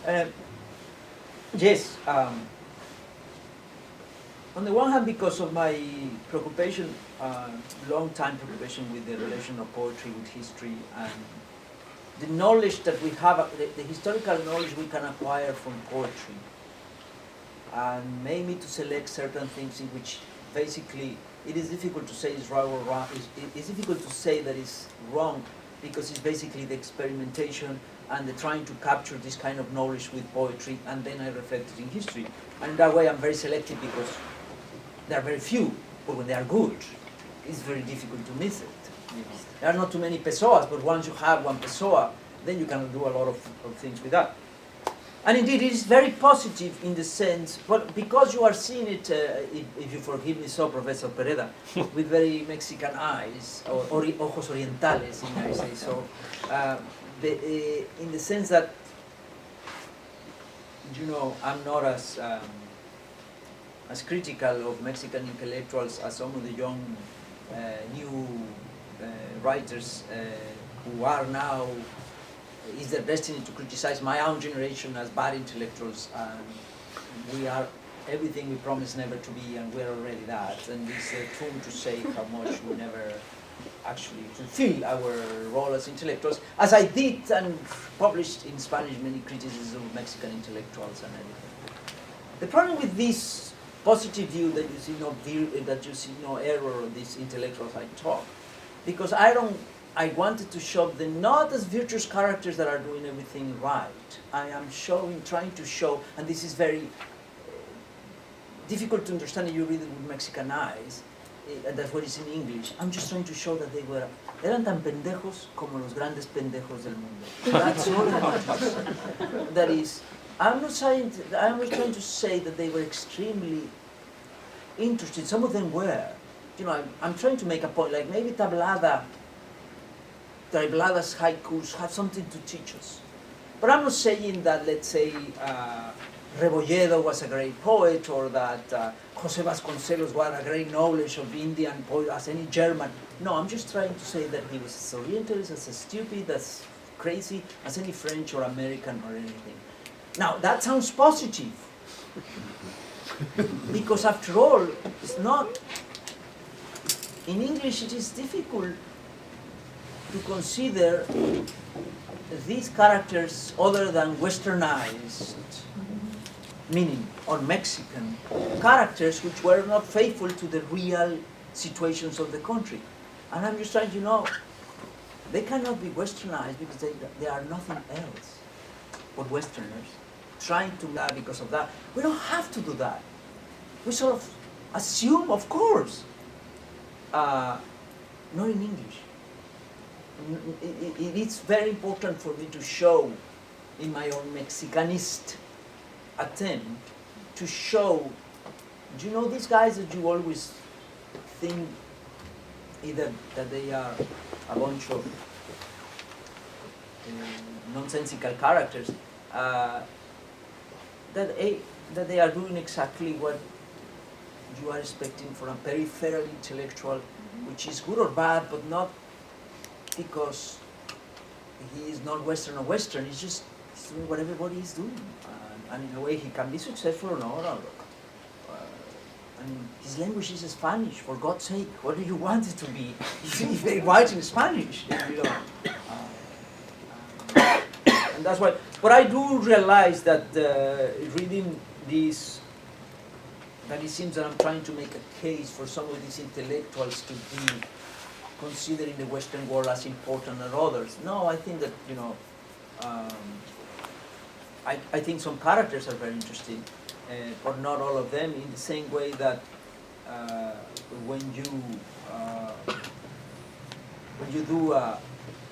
Uh, yes. On the one hand, because of my preoccupation, long-time preoccupation with the relation of poetry with history and the knowledge that we have, the historical knowledge we can acquire from poetry, and made me to select certain things in which basically it is difficult to say is right or wrong. It's difficult to say that it's wrong because it's basically the experimentation and the trying to capture this kind of knowledge with poetry, and then I reflect it in history. And in that way I'm very selective because there are very few, but when they are good, it's very difficult to miss it. You know, there are not too many Pessoas, but once you have one Pessoa, then you can do a lot of things with that. And indeed, it is very positive in the sense, well, because you are seeing it, if you forgive me so, Professor Pereda, with very Mexican eyes, or ojos orientales, in I say so, in the sense that, you know, I'm not as critical of Mexican intellectuals as some of the young, new writers who are now, is their destiny to criticize my own generation as bad intellectuals, and we are everything we promised never to be, and we're already that, and it's a tomb to say how much we never actually fulfill our role as intellectuals, as I did and published in Spanish many criticisms of Mexican intellectuals and everything. The problem with this positive view that you see no error of these intellectuals I talk, because I wanted to show them not as virtuous characters that are doing everything right. I am trying to show, and this is very difficult to understand if you read it with Mexican eyes, and that's what is in English. I'm just trying to show that eran tan pendejos como los grandes pendejos del mundo. That's all I want to say. That is, I'm not trying to say that they were extremely interested. Some of them were. You know, I'm trying to make a point, like maybe Tablada's haikus have something to teach us. But I'm not saying that, let's say, Rebolledo was a great poet, or that Jose Vasconcelos had a great knowledge of Indian poetry as any German. No, I'm just trying to say that he was as orientalist, as stupid, as crazy as any French or American or anything. Now, that sounds positive. Because after all, it's not... In English, it is difficult to consider these characters other than westernized, meaning, or Mexican characters which were not faithful to the real situations of the country. And I'm just trying to know, they cannot be westernized because they are nothing else but Westerners, trying to that because of that. We don't have to do that. We sort of assume, of course, not in English. It's very important for me to show, in my own Mexicanist attempt, to show, do you know these guys that you always think either that they are a bunch of nonsensical characters, that they are doing exactly what you are expecting from a peripheral intellectual, which is good or bad, but not because he is not Western or Western, he's just doing what everybody is doing. And in a way he can be successful or not. And his language is Spanish, for God's sake, what do you want it to be? If they write in Spanish, you know. And that's why, but I do realize that reading this, that it seems that I'm trying to make a case for some of these intellectuals to be considering the Western world as important as others. No, I think that, you know, I think some characters are very interesting, but not all of them, in the same way that when you do a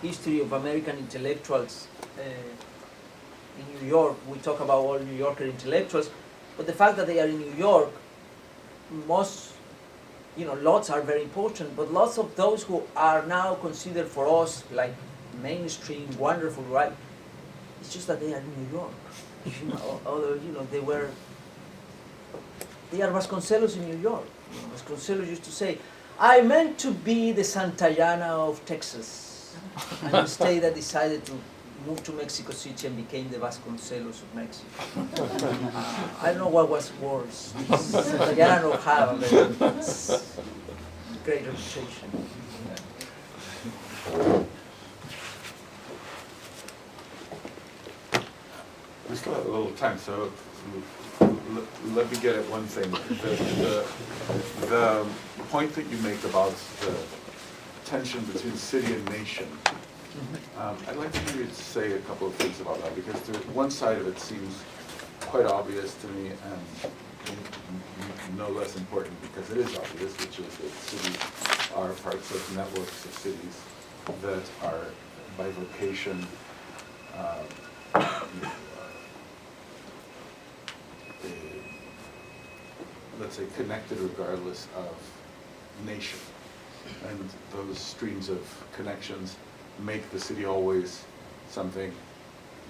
history of American intellectuals in New York, we talk about all New Yorker intellectuals, but the fact that they are in New York, lots are very important, but lots of those who are now considered for us like mainstream, wonderful, right? It's just that they are in New York. They are Vasconcelos in New York. Vasconcelos used to say, I meant to be the Santayana of Texas. And instead I decided to moved to Mexico City and became the Vasconcelos of Mexico. I don't know what was worse. Santayana or Jara, but it's great reputation. We still have a little time, so let me get at one thing. The point that you make about the tension between city and nation, I'd like to hear you say a couple of things about that, because one side of it seems quite obvious to me, and no less important because it is obvious, which is that cities are parts of networks of cities that are by vocation let's say connected regardless of nation. And those streams of connections make the city always something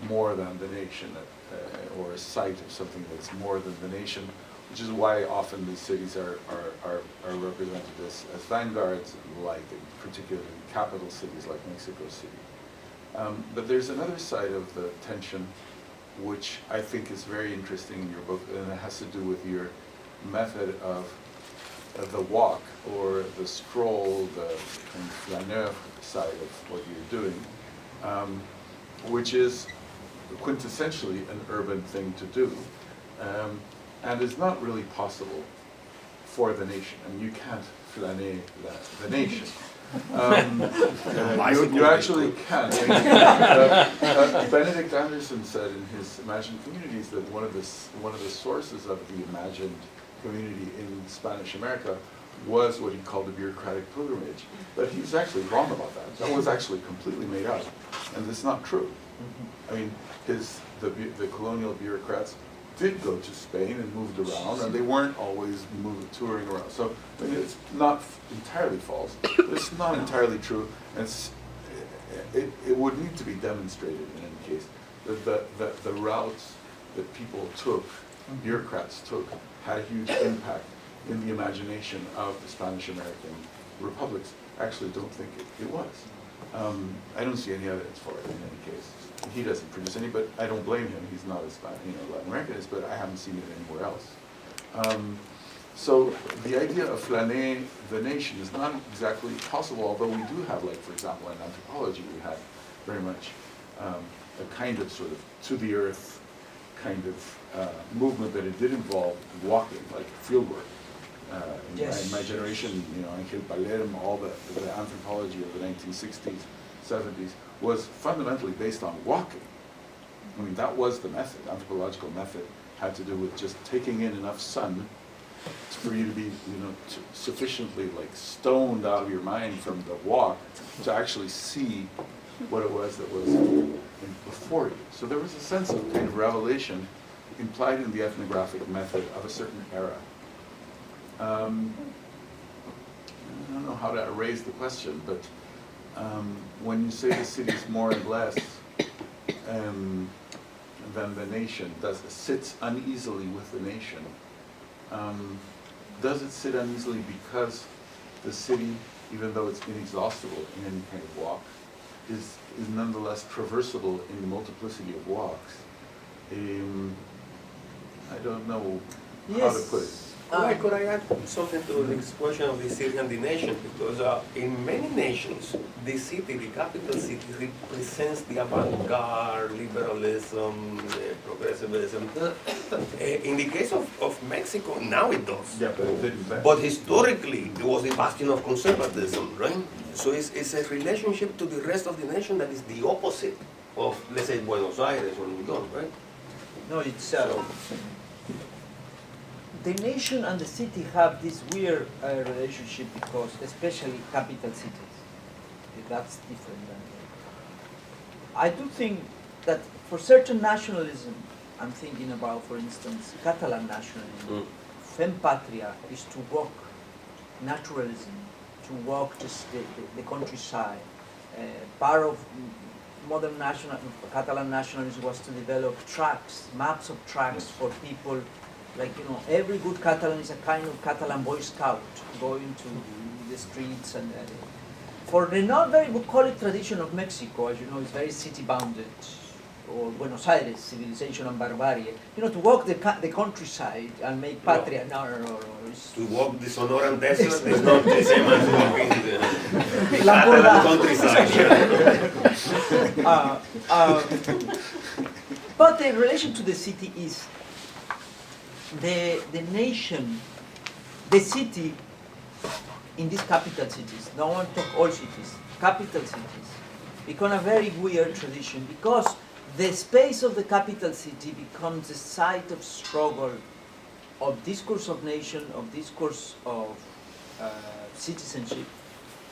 more than the nation, or a site of something that's more than the nation, which is why often these cities are represented as vanguards, like particularly capital cities like Mexico City. But there's another side of the tension which I think is very interesting in your book, and it has to do with your method of the walk or the stroll, the flaneur side of what you're doing, which is quintessentially an urban thing to do, and is not really possible for the nation. I mean, you can't flaner the nation. You actually can. Benedict Anderson said in his Imagined Communities that one of the sources of the imagined community in Spanish America was what he called the bureaucratic pilgrimage. But he was actually wrong about that. That was actually completely made up, and it's not true. I mean, the colonial bureaucrats did go to Spain and moved around, and they weren't always touring around. So I mean, it's not entirely false, but it's not entirely true. And it would need to be demonstrated in any case that the routes that people took, bureaucrats took, had a huge impact in the imagination of the Spanish American republics. I actually don't think it was. I don't see any evidence for it in any case. He doesn't produce any, but I don't blame him. He's not as Latin Americanist, but I haven't seen it anywhere else. So the idea of flaner the nation is not exactly possible, although we do have, like, for example, in anthropology, we had very much a kind of sort of to the earth kind of movement that it did involve walking, like field work. In my generation, Angel Palermo, all the anthropology of the 1960s, 70s was fundamentally based on walking. I mean, that was the method. Anthropological method had to do with just taking in enough sun for you to be, sufficiently like stoned out of your mind from the walk to actually see what it was that was before you. So there was a sense of kind of revelation implied in the ethnographic method of a certain era. I don't know how to raise the question, but when you say the city is more and less than the nation, sits uneasily with the nation, does it sit uneasily because the city, even though it's inexhaustible in any kind of walk, is nonetheless traversable in the multiplicity of walks? I don't know how to put it. Could I add something to this question of the city and the nation? Because in many nations, the city, the capital city, represents the avant-garde, liberalism, progressivism. In the case of Mexico, now it does. Yeah, but it didn't. But historically, it was the bastion of conservatism, right? So it's a relationship to the rest of the nation that is the opposite of, let's say, Buenos Aires or New York, right? No, it's the nation and the city have this weird relationship because, especially capital cities, that's different. I do think that for certain nationalism, I'm thinking about, for instance, Catalan nationalism, fem patria is to walk naturalism, to walk just the countryside. Part of modern Catalan nationalism was to develop tracks, maps of tracks for people. Like, every good Catalan is a kind of Catalan Boy Scout going to the streets, and for the not very bucolic tradition of Mexico, as you know, it's very city-bounded, or Buenos Aires civilization and barbarie. You know, to walk the countryside and make patria. No. It's To walk the Sonoran Desert is not the same as walking the La Pura. countryside. But the relation to the city is the nation, the city in these capital cities. No one talk all cities, capital cities, become a very weird tradition because the space of the capital city becomes the site of struggle, of discourse of nation, of discourse of citizenship,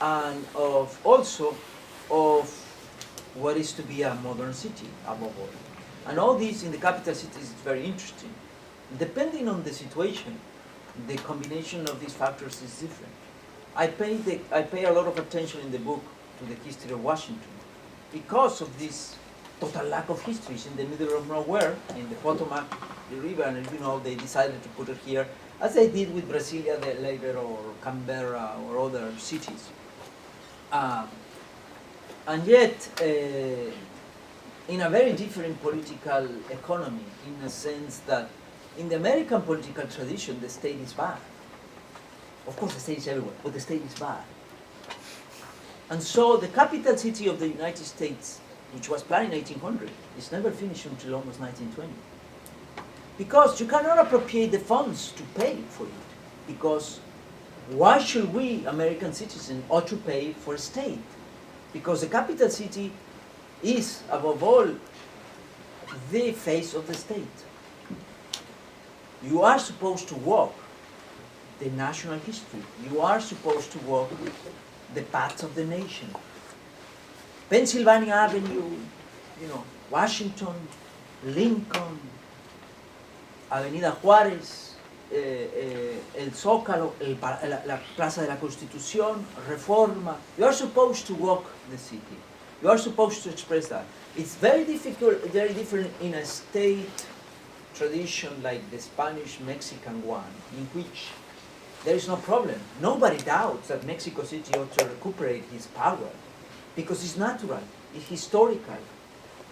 and of also of what is to be a modern city above all. And all this in the capital cities is very interesting. Depending on the situation, the combination of these factors is different. I pay a lot of attention in the book to the history of Washington because of this total lack of history. It's in the middle of nowhere, in the Potomac River, and you know, they decided to put it here, as they did with Brasilia later, or Canberra, or other cities. And yet, in a very different political economy, in a sense that in the American political tradition, the state is bad. Of course, the state is everywhere, but the state is bad. And so the capital city of the United States, which was planned in 1800, is never finished until almost 1920. Because you cannot appropriate the funds to pay for it. Because why should we, American citizens, ought to pay for a state? Because the capital city is, above all, the face of the state. You are supposed to walk the national history. You are supposed to walk the paths of the nation. Pennsylvania Avenue, you know, Washington, Lincoln, Avenida Juárez, el Zócalo, la Plaza de la Constitución, Reforma. You are supposed to walk the city. You are supposed to express that. It's very difficult, very different in a state tradition like the Spanish-Mexican one, in which there is no problem. Nobody doubts that Mexico City ought to recuperate its power because it's natural, it's historical,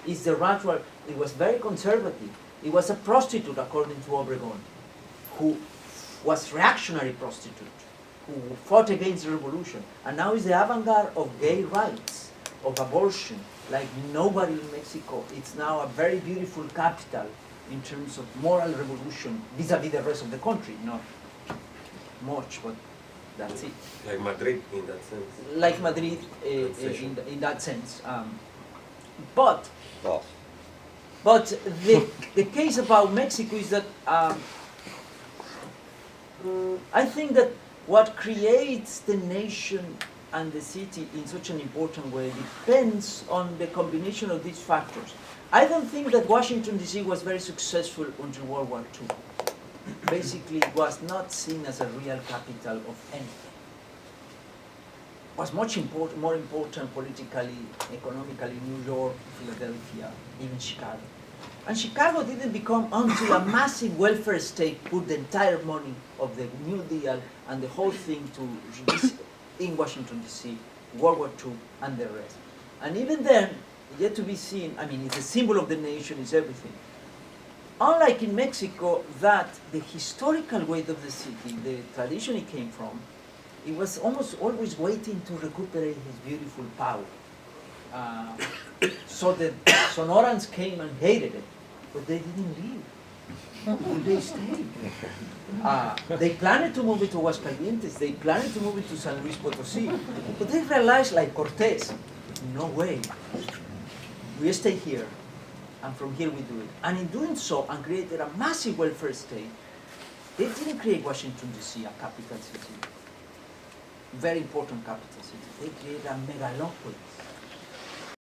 it's the natural. It was very conservative. It was a prostitute, according to Obregón, who was reactionary prostitute, who fought against the revolution, and now is the avant-garde of gay rights, of abortion, like nobody in Mexico. It's now a very beautiful capital in terms of moral revolution vis-a-vis the rest of the country. Not much, but that's it. Like Madrid in that sense. Like Madrid in that sense. But the case about Mexico is that I think that what creates the nation and the city in such an important way depends on the combination of these factors. I don't think that Washington, D.C. was very successful until World War II. Basically, it was not seen as a real capital of anything. It was much more important politically, economically, New York, Philadelphia, even Chicago. And Chicago didn't become until a massive welfare state put the entire money of the New Deal and the whole thing to in Washington, D.C., World War II, and the rest. And even then, yet to be seen, I mean, it's a symbol of the nation, it's everything. Unlike in Mexico, that the historical weight of the city, the tradition it came from, it was almost always waiting to recuperate his beautiful power. So the Sonorans came and hated it, but they didn't leave. They stayed. They planned to move it to Aguascalientes, they planned to move it to San Luis Potosí, but they realized, like Cortés, no way. We stay here, and from here we do it. And in doing so, and created a massive welfare state, they didn't create Washington, D.C., a capital city, very important capital city. They created a megalopolis.